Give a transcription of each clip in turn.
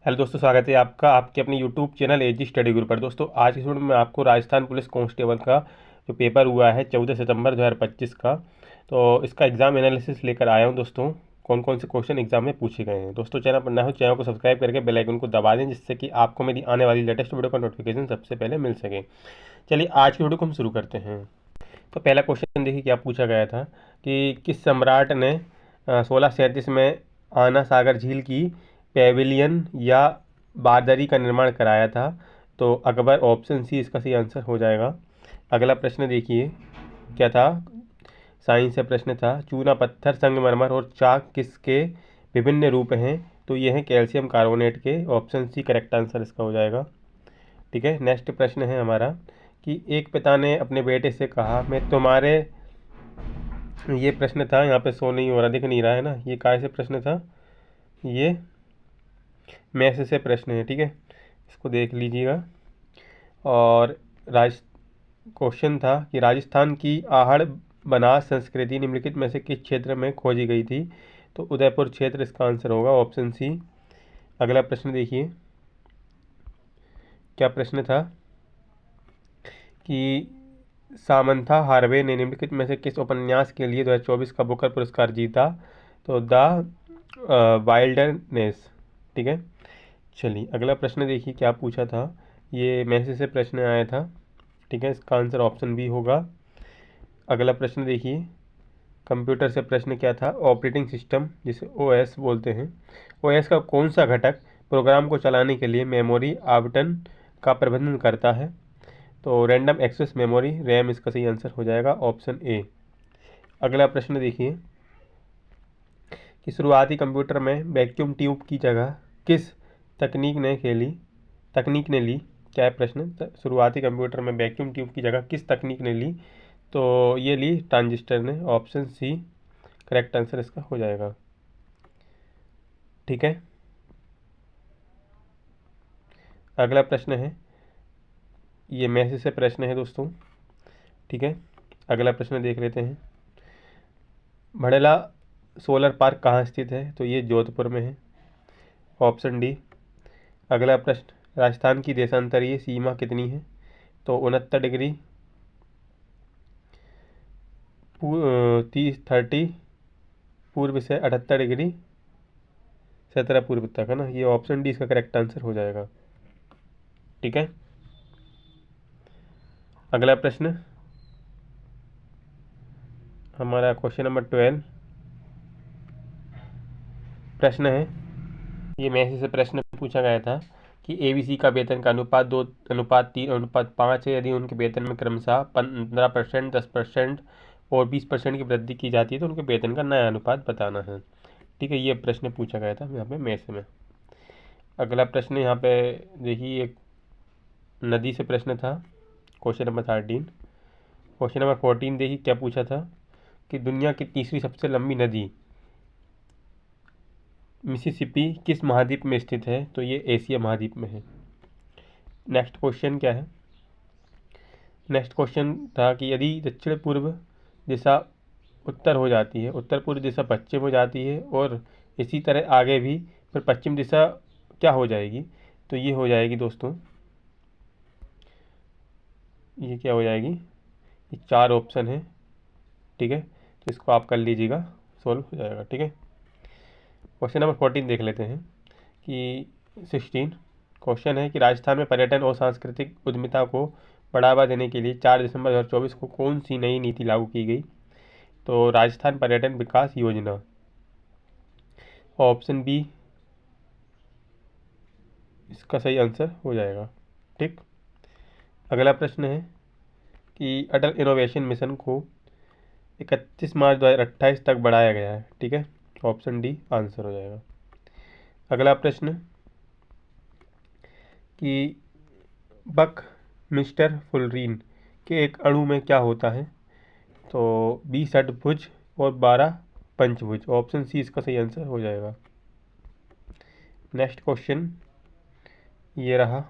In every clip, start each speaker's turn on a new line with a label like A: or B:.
A: Hello दोस्तों, स्वागत है आपका आपके अपने यूट्यूब चैनल एजी स्टडी गुरु पर। दोस्तों आज की वीडियो में आपको राजस्थान पुलिस कांस्टेबल का जो पेपर हुआ है 14 सितंबर 2025 का, तो इसका एग्ज़ाम एनालिसिस लेकर आया हूं। दोस्तों कौन कौन से क्वेश्चन एग्जाम में पूछे गए हैं। दोस्तों चैनल पर नया हो चैनल को सब्सक्राइब करके बेल आइकन को दबा दें, जिससे कि आपको मेरी आने वाली लेटेस्ट वीडियो का नोटिफिकेशन सबसे पहले मिल सके। चलिए आज की वीडियो को हम शुरू करते हैं। तो पहला क्वेश्चन देखिए क्या पूछा गया था कि किस सम्राट ने 1637 में आना सागर झील की पेविलियन या बारदरी का निर्माण कराया था। तो अकबर, ऑप्शन सी इसका सही आंसर हो जाएगा। अगला प्रश्न देखिए क्या था, साइंस से प्रश्न था, चूना पत्थर, संगमरमर और चाक किसके विभिन्न रूप हैं। तो ये हैं कैल्शियम कार्बोनेट के। ऑप्शन सी करेक्ट आंसर इसका हो जाएगा। ठीक है, नेक्स्ट प्रश्न है हमारा कि एक पिता ने अपने बेटे से कहा, मैं तुम्हारे, ये प्रश्न था, यहाँ पे शो नहीं हो रहा, दिख नहीं रहा है ना, ये काय से प्रश्न था, ये मैथ से प्रश्न है। ठीक है, इसको देख लीजिएगा। और राज क्वेश्चन था कि राजस्थान की आहड़ बनास संस्कृति निम्नलिखित में से किस क्षेत्र में खोजी गई थी। तो उदयपुर क्षेत्र इसका आंसर होगा, ऑप्शन सी। अगला प्रश्न देखिए क्या प्रश्न था कि सामंथा हार्वे ने निम्नलिखित में से किस उपन्यास के लिए 2024 का बुकर पुरस्कार जीता। तो द वाइल्डरनेस। ठीक है, चलिए अगला प्रश्न देखिए क्या पूछा था, ये मैसेज से प्रश्न आया था। ठीक है, इसका आंसर ऑप्शन बी होगा। अगला प्रश्न देखिए, कंप्यूटर से प्रश्न क्या था, ऑपरेटिंग सिस्टम जिसे ओएस बोलते हैं, ओएस का कौन सा घटक प्रोग्राम को चलाने के लिए मेमोरी आवंटन का प्रबंधन करता है। तो रैंडम एक्सेस मेमोरी, रैम इसका सही आंसर हो जाएगा, ऑप्शन ए। अगला प्रश्न देखिए कि शुरुआती कंप्यूटर में वैक्यूम ट्यूब की जगह किस तकनीक ने ली। क्या है प्रश्न, शुरुआती कंप्यूटर में वैक्यूम ट्यूब की जगह किस तकनीक ने ली। तो ये ली ट्रांजिस्टर ने, ऑप्शन सी करेक्ट आंसर इसका हो जाएगा। ठीक है, अगला प्रश्न है, ये मैसेज से प्रश्न है दोस्तों। ठीक है, अगला प्रश्न देख लेते हैं, भड़ेला सोलर पार्क कहाँ स्थित है। तो ये जोधपुर में है, ऑप्शन डी। अगला प्रश्न, राजस्थान की देशांतरीय सीमा कितनी है। तो 69 डिग्री 30 पूर्व से 78 डिग्री 17 पूर्व तक है ना, ये ऑप्शन डी इसका करेक्ट आंसर हो जाएगा। ठीक है, अगला प्रश्न हमारा क्वेश्चन नंबर 12 प्रश्न है, ये मैसेज से प्रश्न पूछा गया था कि एबीसी का वेतन का अनुपात 2:3:5 है यदि उनके वेतन में क्रमशः 15%, 10% और 20% की वृद्धि की जाती है तो उनके वेतन का नया अनुपात बताना है। ठीक है, ये प्रश्न पूछा गया था यहाँ पे मैथ में। अगला प्रश्न यहाँ पे देखिए, एक नदी से प्रश्न था, क्वेश्चन नंबर 13। क्वेश्चन नंबर 14 देखिए क्या पूछा था कि दुनिया की तीसरी सबसे लंबी नदी मिसिसिपी किस महाद्वीप में स्थित है। तो ये एशिया महाद्वीप में है। नेक्स्ट क्वेश्चन क्या है, नेक्स्ट क्वेश्चन था कि यदि दक्षिण पूर्व दिशा उत्तर हो जाती है, उत्तर पूर्व दिशा पश्चिम हो जाती है और इसी तरह आगे भी, फिर पश्चिम दिशा क्या हो जाएगी। तो ये हो जाएगी दोस्तों, ये क्या हो जाएगी, ये 4 ऑप्शन है। ठीक है, तो इसको आप कर लीजिएगा, सोल्व हो जाएगा। ठीक है, क्वेश्चन नंबर 14 देख लेते हैं कि 16 क्वेश्चन है कि राजस्थान में पर्यटन और सांस्कृतिक उद्यमिता को बढ़ावा देने के लिए 4 दिसंबर 2024 को कौन सी नई नीति लागू की गई। तो राजस्थान पर्यटन विकास योजना, ऑप्शन बी इसका सही आंसर हो जाएगा। ठीक, अगला प्रश्न है कि अटल इनोवेशन मिशन को 31 मार्च 2028 तक बढ़ाया गया है। ठीक है, ऑप्शन डी आंसर हो जाएगा। अगला प्रश्न कि बक मिस्टर फुलरीन के एक अणु में क्या होता है। तो 20 षटभुज और 12 पंचभुज, ऑप्शन सी इसका सही आंसर हो जाएगा। नेक्स्ट क्वेश्चन ये रहा,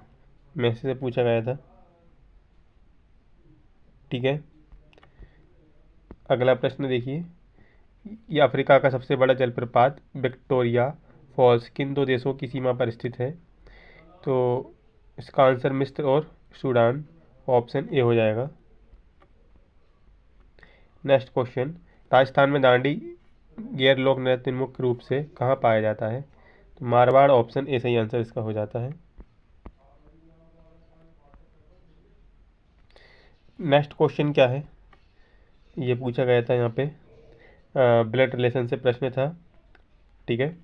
A: मैसेज से पूछा गया था। ठीक है, अगला प्रश्न देखिए, ये अफ्रीका का सबसे बड़ा जलप्रपात विक्टोरिया फॉल्स किन दो देशों की सीमा पर स्थित है? तो इसका आंसर मिस्र और सूडान, ऑप्शन ए हो जाएगा। नेक्स्ट क्वेश्चन, राजस्थान में दांडी गैर लोक नृत्य मुख्य रूप से कहाँ पाया जाता है? तो मारवाड़, ऑप्शन ए सही आंसर इसका हो जाता है। नेक्स्ट क्वेश्चन क्या है, ये पूछा गया था यहाँ पे, ब्लड रिलेशन से प्रश्न था। ठीक है,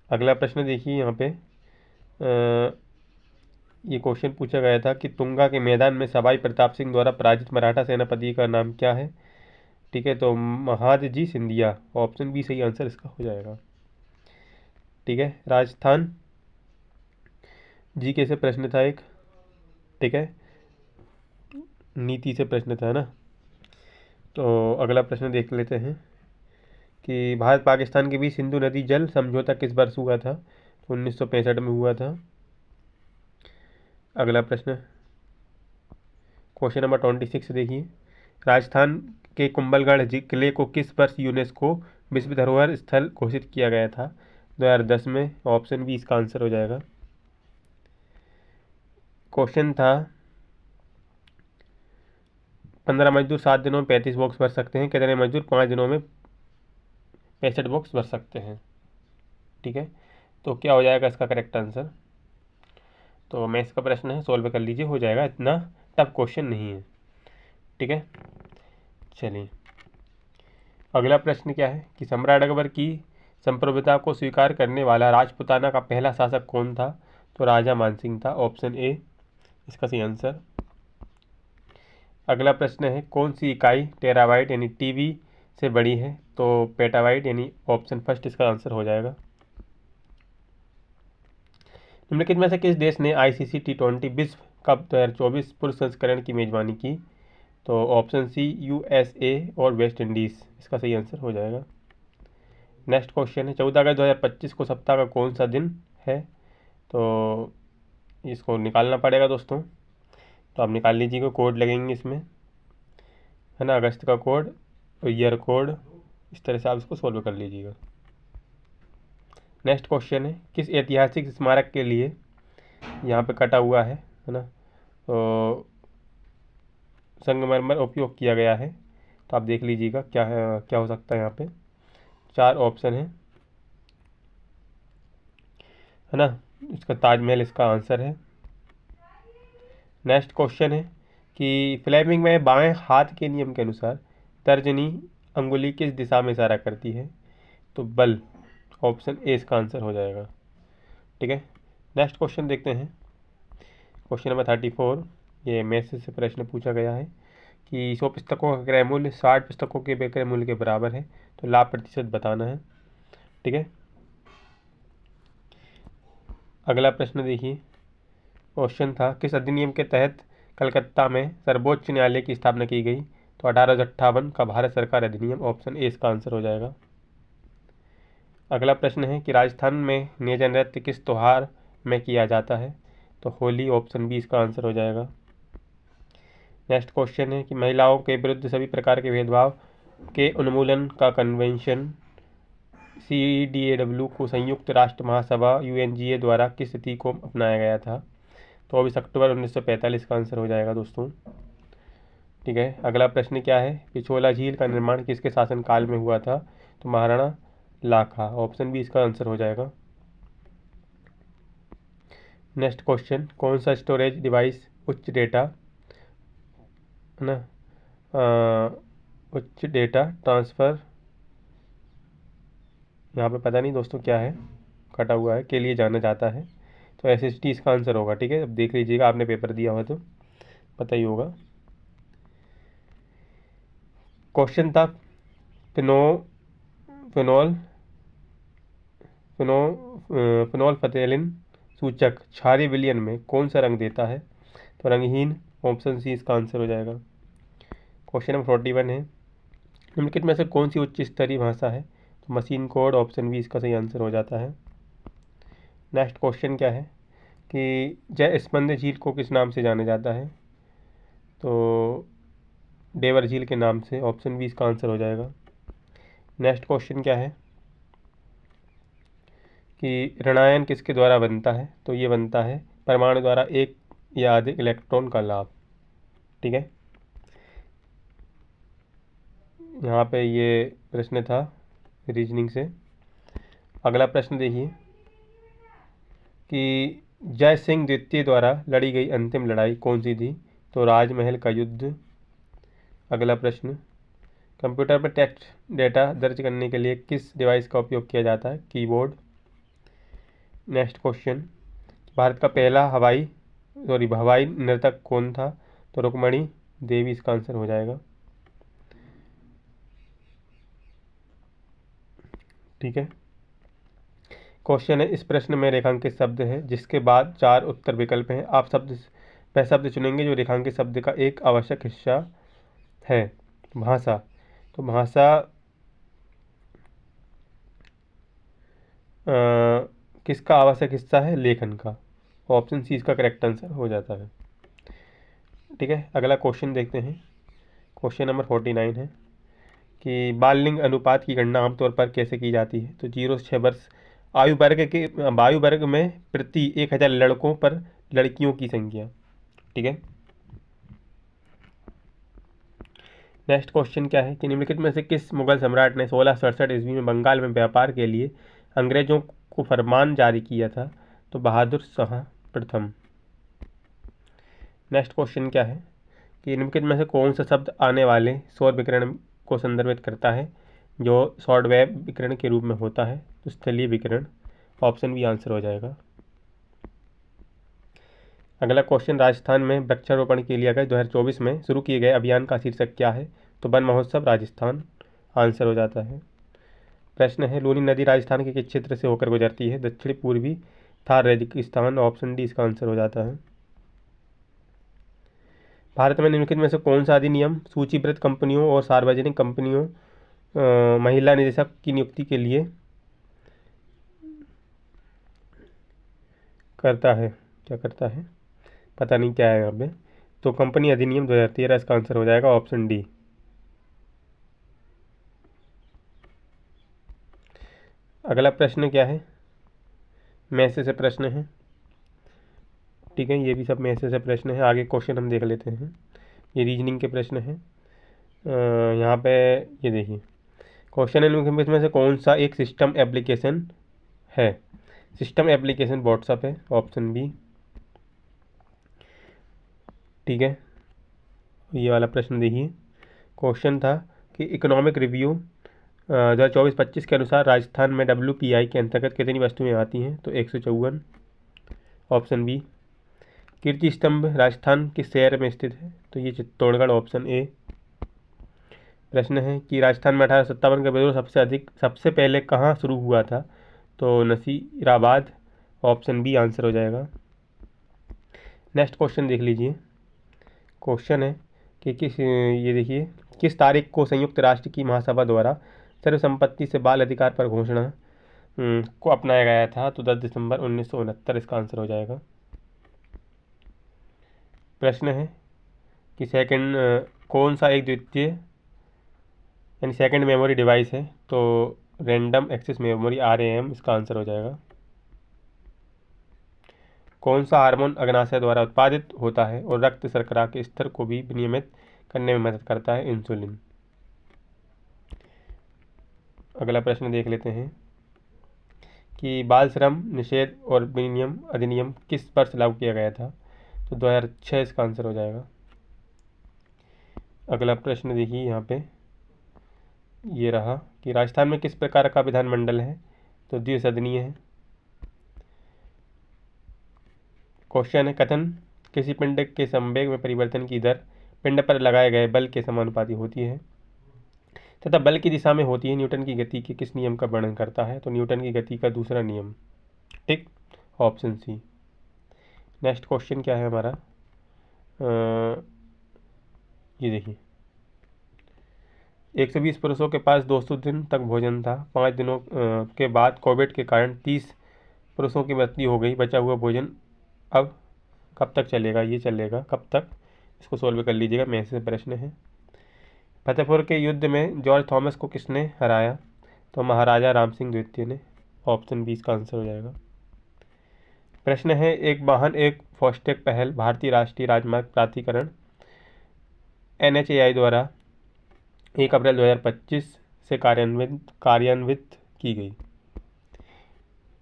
A: अगला प्रश्न देखिए यहाँ पे, ये क्वेश्चन पूछा गया था कि तुंगा के मैदान में सवाई प्रताप सिंह द्वारा पराजित मराठा सेनापति का नाम क्या है? ठीक है, तो महादजी सिंधिया, ऑप्शन बी सही आंसर इसका हो जाएगा। ठीक है, राजस्थान जीके से प्रश्न था एक। ठीक है, नीति से प्रश्न था ना। तो अगला प्रश्न देख लेते हैं कि भारत पाकिस्तान के बीच सिंधु नदी जल समझौता किस वर्ष हुआ था? तो 1965 में हुआ था। अगला प्रश्न, क्वेश्चन नंबर 26 देखिए, राजस्थान के कुंभलगढ़ किले को किस वर्ष यूनेस्को विश्व धरोहर स्थल घोषित किया गया था? 2010 में, ऑप्शन बी इसका आंसर हो जाएगा। क्वेश्चन था 15 मजदूर 7 दिनों में 35 बॉक्स भर सकते हैं, कितने मजदूर 5 दिनों में 65 बॉक्स भर सकते हैं? ठीक है, तो क्या हो जाएगा इसका करेक्ट आंसर? तो मैथ्स का प्रश्न है, सॉल्व कर लीजिए, हो जाएगा, इतना टफ क्वेश्चन नहीं है। ठीक है, चलिए अगला प्रश्न क्या है कि सम्राट अकबर की संप्रभुता को स्वीकार करने वाला राजपुताना का पहला शासक कौन था? तो राजा मानसिंह था, ऑप्शन ए इसका सही आंसर। अगला प्रश्न है, कौन सी इकाई टेराबाइट यानी टीबी से बड़ी है? तो पेटाबाइट यानी ऑप्शन फर्स्ट इसका आंसर हो जाएगा। निम्नलिखित में से किस देश ने आईसीसी T20 विश्व कप 2024 पुरुष संस्करण की मेजबानी की? तो ऑप्शन सी यूएसए और वेस्ट इंडीज इसका सही आंसर हो जाएगा। नेक्स्ट क्वेश्चन है, 14 अगस्त 2025 को सप्ताह का कौन सा दिन है? तो इसको निकालना पड़ेगा दोस्तों, तो आप निकाल लीजिएगा, कोड लगेंगे इसमें, है ना, अगस्त का कोड, तो ईयर कोड, इस तरह से आप इसको सोल्व कर लीजिएगा। नेक्स्ट क्वेश्चन है, किस ऐतिहासिक स्मारक के लिए यहाँ पे कटा हुआ है ना, तो संगमरमर उपयोग किया गया है? तो आप देख लीजिएगा क्या है, क्या हो सकता है यहाँ पे, 4 ऑप्शन है ना, इसका ताजमहल इसका आंसर है। नेक्स्ट क्वेश्चन है कि फ्लेमिंग में बाएं हाथ के नियम के अनुसार तर्जनी अंगुली किस दिशा में इशारा करती है? तो बल, ऑप्शन ए इसका आंसर हो जाएगा। ठीक है, नेक्स्ट क्वेश्चन देखते हैं, क्वेश्चन नंबर 34, ये मैथ्स से प्रश्न पूछा गया है कि 100 पुस्तकों का क्रय मूल्य 60 पुस्तकों के विक्रय मूल्य के बराबर है, तो लाभ प्रतिशत बताना है। ठीक है, अगला प्रश्न देखिए, क्वेश्चन था किस अधिनियम के तहत कलकत्ता में सर्वोच्च न्यायालय की स्थापना की गई? तो 1858 का भारत सरकार अधिनियम, ऑप्शन ए इसका आंसर हो जाएगा। अगला प्रश्न है कि राजस्थान में नेजा नृत्य किस त्योहार में किया जाता है? तो होली, ऑप्शन बी इसका आंसर हो जाएगा। नेक्स्ट क्वेश्चन है कि महिलाओं के विरुद्ध सभी प्रकार के भेदभाव के उन्मूलन का कन्वेंशन CEDAW को संयुक्त राष्ट्र महासभा UNGA द्वारा किस तिथि को अपनाया गया था? तो 24 अक्टूबर 1945 का आंसर हो जाएगा दोस्तों। ठीक है, अगला प्रश्न क्या है, पिछोला झील का निर्माण किसके शासनकाल में हुआ था? तो महाराणा लाखा, ऑप्शन बी इसका आंसर हो जाएगा। नेक्स्ट क्वेश्चन, कौन सा स्टोरेज डिवाइस उच्च डेटा, है ना, उच्च डेटा ट्रांसफ़र, यहाँ पे पता नहीं दोस्तों क्या है, कटा हुआ है, के लिए जाना जाता है? तो SSD इसका आंसर होगा। ठीक है, अब देख लीजिएगा, आपने पेपर दिया हुआ तो पता ही होगा। क्वेश्चन था फिनो फिनोल फिनो फिनोल्फथेलिन सूचक क्षारीय विलयन में कौन सा रंग देता है? तो रंगहीन, ऑप्शन सी इसका आंसर हो जाएगा। क्वेश्चन नंबर 41 है, निम्नलिखित में से कौन सी उच्च स्तरीय भाषा है? तो मशीन कोड, ऑप्शन बी इसका सही आंसर हो जाता है। नेक्स्ट क्वेश्चन क्या है कि जय स्पंद झील को किस नाम से जाना जाता है? तो डेवर झील के नाम से, ऑप्शन बी इसका आंसर हो जाएगा। नेक्स्ट क्वेश्चन क्या है कि ऋणायन किसके द्वारा बनता है, तो ये बनता है परमाणु द्वारा एक या अधिक इलेक्ट्रॉन का लाभ। ठीक है, यहाँ पे ये प्रश्न था रीजनिंग से। अगला प्रश्न देखिए कि जय सिंह द्वितीय द्वारा लड़ी गई अंतिम लड़ाई कौन सी थी, तो राजमहल का युद्ध। अगला प्रश्न, कंप्यूटर पर टेक्स्ट डेटा दर्ज करने के लिए किस डिवाइस का उपयोग किया जाता है, कीबोर्ड। नेक्स्ट क्वेश्चन, भारत का पहला हवाई नर्तक कौन था, तो रुक्मणी देवी इसका आंसर हो जाएगा। ठीक है, क्वेश्चन है, इस प्रश्न में रेखांकित शब्द है जिसके बाद 4 उत्तर विकल्प हैं, आप वह शब्द चुनेंगे जो रेखांकित शब्द का एक आवश्यक हिस्सा है। भाषा, तो भाषा किसका आवश्यक हिस्सा है, लेखन का। ऑप्शन सी इसका करेक्ट आंसर हो जाता है। ठीक है, अगला क्वेश्चन देखते हैं। क्वेश्चन नंबर 49 है कि बाल लिंग अनुपात की गणना आमतौर पर कैसे की जाती है, तो 0 से 6 वर्ष आयु वर्ग में प्रति 1000 लड़कों पर लड़कियों की संख्या। ठीक है, नेक्स्ट क्वेश्चन क्या है कि निम्नलिखित में से किस मुगल सम्राट ने 1667 ईस्वी में बंगाल में व्यापार के लिए अंग्रेजों को फरमान जारी किया था, तो बहादुर शाह प्रथम। नेक्स्ट क्वेश्चन क्या है कि निम्नलिखित में से कौन सा शब्द आने वाले सौर विकिरण को संदर्भित करता है जो शॉर्ट वेव विकिरण के रूप में होता है, तो स्थलीय विकिरण। ऑप्शन बी आंसर हो जाएगा। अगला क्वेश्चन, राजस्थान में वृक्षारोपण के लिए अगस्त 2024 में शुरू किए गए अभियान का शीर्षक क्या है, तो वन महोत्सव राजस्थान आंसर हो जाता है। प्रश्न है, लूनी नदी राजस्थान के किस क्षेत्र से होकर गुजरती है, दक्षिण पूर्वी थार रेगिस्तान। ऑप्शन डी इसका आंसर हो जाता है। भारत में निम्नलिखित में से कौन सा अधिनियम सूचीबद्ध कंपनियों और सार्वजनिक कंपनियों महिला निदेशक की नियुक्ति के लिए करता है, क्या करता है पता नहीं क्या है यहाँ पे, तो कंपनी अधिनियम 2013 इसका आंसर हो जाएगा। Option D. अगला प्रश्न क्या है, मैसे से प्रश्न है। ठीक है, ये भी सब मैसे से प्रश्न है। आगे क्वेश्चन हम देख लेते हैं, ये रीजनिंग के प्रश्न हैं। यहाँ पे ये देखिए क्वेश्चन है, निम्नलिखित में से कौन सा एक सिस्टम एप्लीकेशन है, सिस्टम एप्लीकेशन व्हाट्सएप है। Option B. ठीक है, ये वाला प्रश्न देखिए, क्वेश्चन था कि इकोनॉमिक रिव्यू 2024-25 के अनुसार राजस्थान में WPI के अंतर्गत कितनी वस्तुएं आती हैं, तो 154। Option B. कीर्ति स्तंभ राजस्थान किस शहर में स्थित है, तो ये चित्तौड़गढ़। Option A. प्रश्न है कि राजस्थान में 1857 का विद्रोह सबसे पहले कहाँ शुरू हुआ था, तो नसीराबाद। ऑप्शन बी आंसर हो जाएगा। नेक्स्ट क्वेश्चन देख लीजिए, क्वेश्चन है कि ये देखिए, किस तारीख को संयुक्त राष्ट्र की महासभा द्वारा सर्वसम्मति से बाल अधिकार पर घोषणा को अपनाया गया था, तो 10 दिसंबर 1969 इसका आंसर हो जाएगा। प्रश्न है कि कौन सा एक द्वितीय यानी सेकंड मेमोरी डिवाइस है, तो रैंडम एक्सेस मेमोरी RAM इसका आंसर हो जाएगा। कौन सा हार्मोन अग्नाशय द्वारा उत्पादित होता है और रक्त शर्करा के स्तर को भी विनियमित करने में मदद करता है, इंसुलिन। अगला प्रश्न देख लेते हैं कि बाल श्रम निषेध और विनियम अधिनियम किस वर्ष लागू किया गया था, तो 2006 इसका आंसर हो जाएगा। अगला प्रश्न देखिए, यहाँ पे ये रहा कि राजस्थान में किस प्रकार का विधानमंडल है, तो द्विसदनीय है। क्वेश्चन है, कथन किसी पिंड के संवेग में परिवर्तन की दर पिंड पर लगाए गए बल के समानुपाती होती है तथा बल की दिशा में होती है, न्यूटन की गति के किस नियम का वर्णन करता है, तो न्यूटन की गति का दूसरा नियम। ठीक, ऑप्शन सी। नेक्स्ट क्वेश्चन क्या है हमारा, ये देखिए, 120 पुरुषों के पास 200 दिन तक भोजन था, 5 दिनों के बाद कोविड के कारण 30 पुरुषों की मृत्यु हो गई, बचा हुआ भोजन अब कब तक चलेगा, ये चलेगा कब तक, इसको सोल्व कर लीजिएगा। मेरे से प्रश्न है, फतेहपुर के युद्ध में जॉर्ज थॉमस को किसने हराया, तो महाराजा राम सिंह द्वितीय ने। ऑप्शन बी इसका आंसर हो जाएगा। प्रश्न है, एक वाहन एक फास्टैग पहल भारतीय राष्ट्रीय राजमार्ग प्राधिकरण NHAI द्वारा 1 अप्रैल 2025 से कार्यान्वित की गई।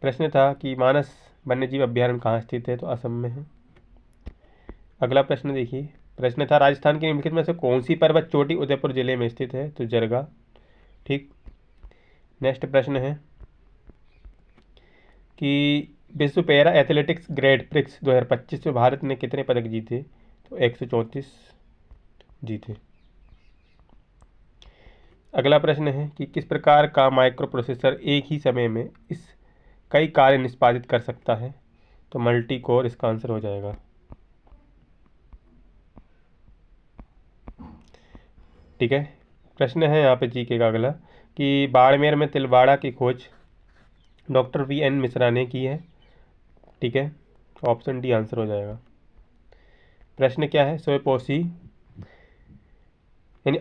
A: प्रश्न था कि मानस वन्यजीव अभ्यारण्य कहाँ स्थित है, तो असम में है। अगला प्रश्न देखिए, प्रश्न था राजस्थान की निम्नलिखित में से कौन सी पर्वत चोटी उदयपुर जिले में स्थित है, तो जरगा। ठीक। नेक्स्ट प्रश्न है कि विश्व पैरा एथलेटिक्स ग्रैंड प्रिक्स 2025 में भारत ने कितने पदक जीते, तो 134 जीते। अगला प्रश्न है कि किस प्रकार का माइक्रो प्रोसेसर एक ही समय में इस कई कार्य निष्पादित कर सकता है, तो मल्टी कोर इसका आंसर हो जाएगा। ठीक है। प्रश्न है यहाँ पे जीके का अगला कि बाड़मेर में तिलवाड़ा की खोज डॉक्टर VN मिश्रा ने की है। ठीक है, ऑप्शन डी आंसर हो जाएगा। प्रश्न क्या है, सोएपोसी यानी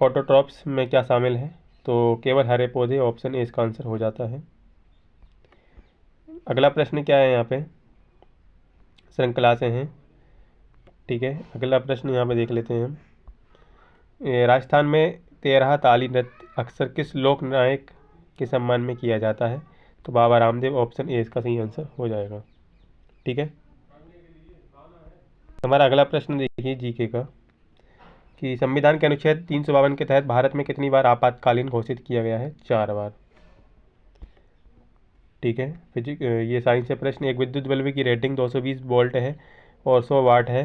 A: ऑटोट्रॉप्स में क्या शामिल है, तो केवल हरे पौधे, ऑप्शन ए इसका आंसर हो जाता है। अगला प्रश्न क्या है यहाँ पे, श्रृंखला से हैं। ठीक है, अगला प्रश्न यहाँ पे देख लेते हैं हम। राजस्थान में 13 ताली नृत्य अक्सर किस लोक नायक के सम्मान में किया जाता है, तो बाबा रामदेव, ऑप्शन ए इसका सही आंसर हो जाएगा। ठीक है। हमारा अगला प्रश्न देखिए जीके का कि संविधान के अनुच्छेद 352 के तहत भारत में कितनी बार आपातकालीन घोषित किया गया है, 4 बार। ठीक है। ये साइंस से प्रश्न, एक विद्युत बल्ब की रेटिंग 220 वोल्ट है और 100 वाट है,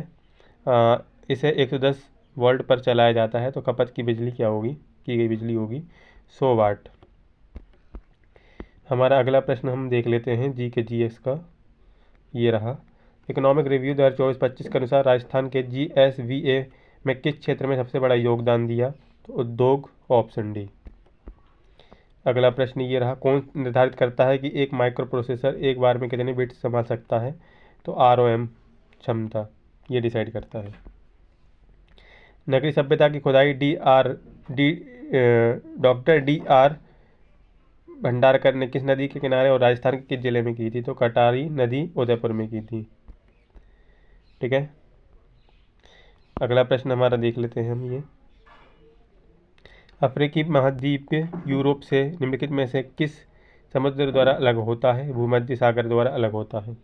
A: इसे 110 वोल्ट पर चलाया जाता है, तो खपत की बिजली क्या होगी, की गई बिजली होगी 100 वाट। हमारा अगला प्रश्न हम देख लेते हैं GS का, ये रहा। इकोनॉमिक रिव्यू 2024-25 के अनुसार राजस्थान के GSVA में किस क्षेत्र में सबसे बड़ा योगदान दिया, तो उद्योग, ऑप्शन डी। अगला प्रश्न ये रहा, कौन निर्धारित करता है कि एक माइक्रो प्रोसेसर एक बार में कितने बिट्स संभाल सकता है, तो ROM क्षमता ये डिसाइड करता है। नगरीय सभ्यता की खुदाई डॉक्टर DR भंडारकर ने किस नदी के किनारे और राजस्थान के किस जिले में की थी, तो कटारी नदी उदयपुर में की थी। ठीक है। अगला प्रश्न हमारा देख लेते हैं हम ये, अफ्रीकी महाद्वीप यूरोप से निम्नलिखित में से किस समुद्र द्वारा अलग होता है, भूमध्य सागर द्वारा अलग होता है।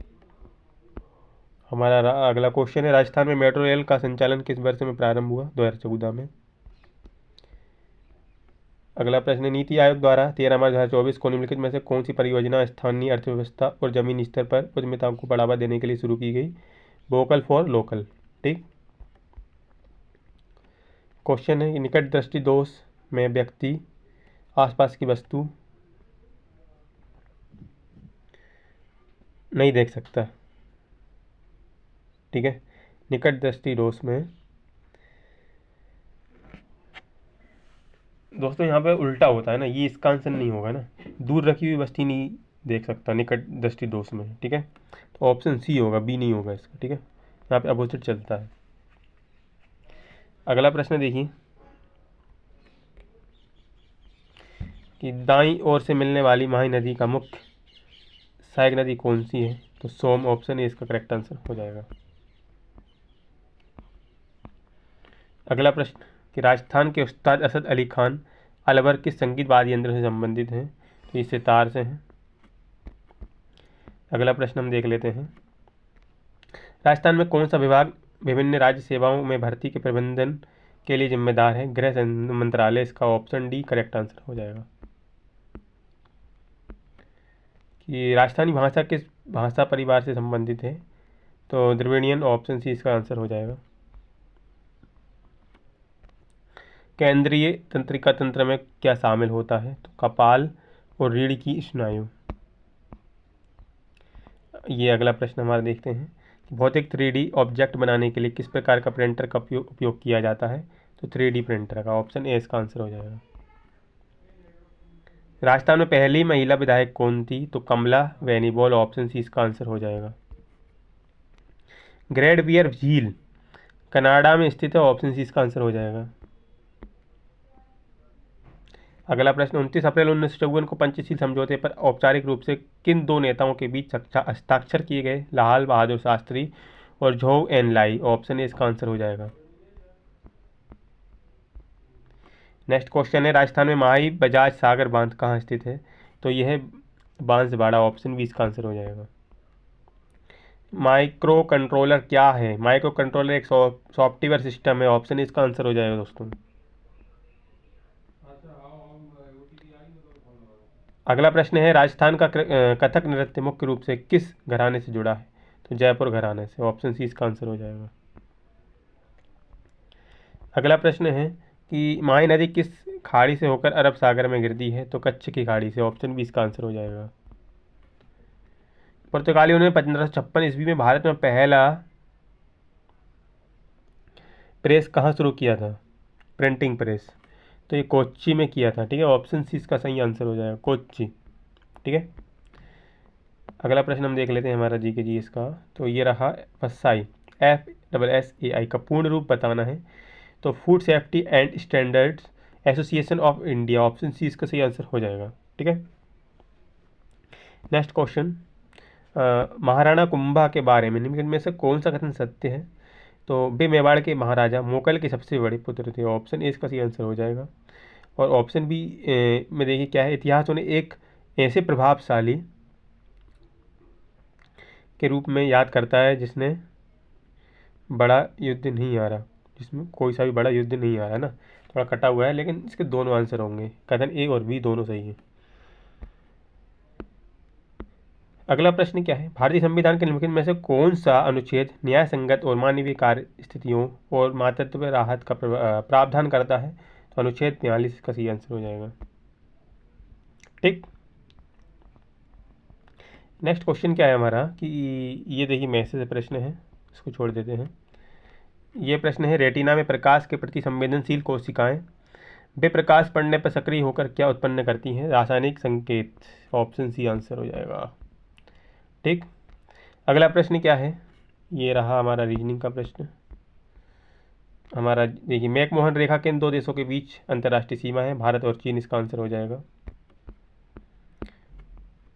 A: हमारा अगला क्वेश्चन है, राजस्थान में मेट्रो रेल का संचालन किस वर्ष में प्रारंभ हुआ, 2014 में। अगला प्रश्न, नीति आयोग द्वारा 13 मार्च 2024 को निम्नलिखित में से कौन सी परियोजना स्थानीय अर्थव्यवस्था और जमीनी स्तर पर उद्यमिता को बढ़ावा देने के लिए शुरू की गई, वोकल फॉर लोकल। ठीक। क्वेश्चन है कि निकट दृष्टि दोष में व्यक्ति आसपास की वस्तु नहीं देख सकता। ठीक है, निकट दृष्टि दोष में दोस्तों यहाँ पे उल्टा होता है ना, ये इसका आंसर नहीं होगा ना, दूर रखी हुई वस्तु नहीं देख सकता निकट दृष्टि दोष में। ठीक है, तो ऑप्शन सी होगा, बी नहीं होगा इसका। ठीक है, यहाँ पे अपोजिट चलता है। अगला प्रश्न देखिए कि दाईं ओर से मिलने वाली माही नदी का मुख्य सहायक नदी कौन सी है, तो सोम, ऑप्शन ए इसका करेक्ट आंसर हो जाएगा। अगला प्रश्न कि राजस्थान के उस्ताद असद अली खान अलवर किस संगीत वाद्य यंत्र से संबंधित हैं, तो ये सितार से हैं। अगला प्रश्न हम देख लेते हैं, राजस्थान में कौन सा विभाग विभिन्न राज्य सेवाओं में भर्ती के प्रबंधन के लिए जिम्मेदार है, गृह मंत्रालय इसका, ऑप्शन डी करेक्ट आंसर हो जाएगा। कि राजस्थानी भाषा किस भाषा परिवार से संबंधित है, तो द्रविड़ियन, ऑप्शन सी इसका आंसर हो जाएगा। केंद्रीय तंत्रिका तंत्र में क्या शामिल होता है, तो कपाल और रीढ़ की स्नायु। ये अगला प्रश्न हमारा देखते हैं कि भौतिक 3D ऑब्जेक्ट बनाने के लिए किस प्रकार का प्रिंटर का उपयोग किया जाता है, तो 3D प्रिंटर का, ऑप्शन ए इसका आंसर हो जाएगा। राजस्थान में पहली महिला विधायक कौन थी, तो कमला वेनिबॉल, ऑप्शन सी इसका आंसर हो जाएगा। ग्रेट बियर झील कनाडा में स्थित है, ऑप्शन सी इसका आंसर हो जाएगा। अगला प्रश्न, 29 अप्रैल 1954 को पंचशील समझौते पर औपचारिक रूप से किन दो नेताओं के बीच हस्ताक्षर किए गए? लाल बहादुर शास्त्री और झोउ एनलाई। ऑप्शन ए इसका आंसर हो जाएगा। नेक्स्ट क्वेश्चन है, राजस्थान में माही बजाज सागर बांध कहाँ स्थित है? तो यह है बांसवाड़ा। ऑप्शन बी इसका आंसर हो जाएगा। माइक्रो कंट्रोलर क्या है? माइक्रो कंट्रोलर एक सॉफ्टवेयर सिस्टम है। ऑप्शन इसका आंसर हो जाएगा दोस्तों। अगला प्रश्न है, राजस्थान का कथक नृत्य मुख्य रूप से किस घराने से जुड़ा है? तो जयपुर घराने से। ऑप्शन सी इसका आंसर हो जाएगा। अगला प्रश्न है कि माही नदी किस खाड़ी से होकर अरब सागर में गिरती है? तो कच्छ की खाड़ी से। ऑप्शन बी इसका आंसर हो जाएगा। पुर्तगालियों ने 1556 ईस्वी में भारत में पहला प्रेस कहाँ शुरू किया था? Printing press. तो ये कोच्चि में किया था। ठीक है, ऑप्शन सी इसका सही आंसर हो जाएगा, कोच्चि। ठीक है, अगला प्रश्न हम देख लेते हैं हमारा जी के जी इसका। तो ये रहा FSSAI, FSSAI का पूर्ण रूप बताना है। तो food safety and standards association of India. Option C इसका सही आंसर हो जाएगा। ठीक है, नेक्स्ट क्वेश्चन, महाराणा कुंभा के बारे में निम्नलिखित में से कौन सा कथन सत्य है? तो वे मेवाड़ के महाराजा मोकल के सबसे बड़े पुत्र थे। ऑप्शन ए इसका सही आंसर हो जाएगा। और ऑप्शन बी में देखिए क्या है, इतिहास उन्हें एक ऐसे प्रभावशाली के रूप में याद करता है जिसने बड़ा युद्ध नहीं आ रहा, जिसमें कोई सा भी बड़ा युद्ध नहीं आ रहा है ना। थोड़ा कटा हुआ है, लेकिन इसके दोनों आंसर होंगे, कथन ए और बी दोनों सही है। अगला प्रश्न क्या है, भारतीय संविधान के निम्नलिखित में से कौन सा अनुच्छेद न्याय संगत और मानवीय कार्य स्थितियों और मातृत्व राहत का प्रावधान करता है? तो अनुच्छेद 43 का सही आंसर हो जाएगा। ठीक, नेक्स्ट क्वेश्चन क्या है हमारा कि ये देखिए मैसेज प्रश्न है, इसको छोड़ देते हैं। ये प्रश्न है, रेटिना में प्रकाश के प्रति संवेदनशील कोशिकाएं वे प्रकाश पड़ने पर सक्रिय होकर क्या उत्पन्न करती हैं? रासायनिक संकेत। ऑप्शन सी आंसर हो जाएगा। ठीक, अगला प्रश्न क्या है, ये रहा हमारा रीजनिंग का प्रश्न हमारा। देखिए, मैकमोहन रेखा किन दो देशों के बीच अंतर्राष्ट्रीय सीमा है? भारत और चीन। इसका आंसर हो जाएगा।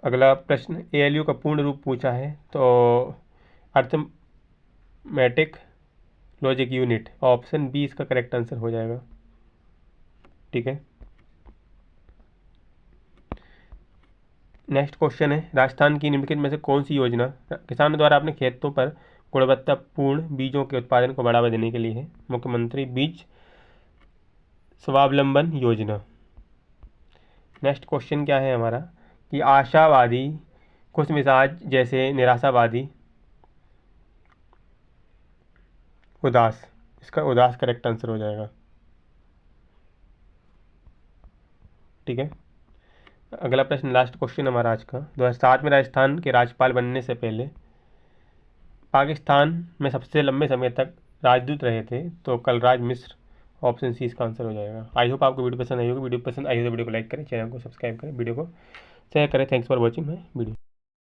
A: अगला प्रश्न, ALU का पूर्ण रूप पूछा है, तो arithmetic logic unit. Option B इसका करेक्ट आंसर हो जाएगा। ठीक है, नेक्स्ट क्वेश्चन है, राजस्थान की निम्नलिखित में से कौन सी योजना किसानों द्वारा अपने खेतों पर गुणवत्तापूर्ण बीजों के उत्पादन को बढ़ावा देने के लिए है? मुख्यमंत्री बीज स्वावलंबन योजना। नेक्स्ट क्वेश्चन क्या है हमारा कि आशावादी, खुशमिजाज जैसे निराशावादी, उदास। इसका उदास करेक्ट आंसर हो जाएगा। ठीक है, अगला प्रश्न लास्ट क्वेश्चन हमारा आज का। 2007 में राजस्थान के राज्यपाल बनने से पहले पाकिस्तान में सबसे लंबे समय तक राजदूत रहे थे? तो कलराज मिश्र। ऑप्शन सी इसका आंसर हो जाएगा। आई होप आपको वीडियो पसंद आई होगी। वीडियो पसंद आई हो तो वीडियो को लाइक करें, चैनल को सब्सक्राइब करें, वीडियो को शेयर करें। Thanks for watching my video.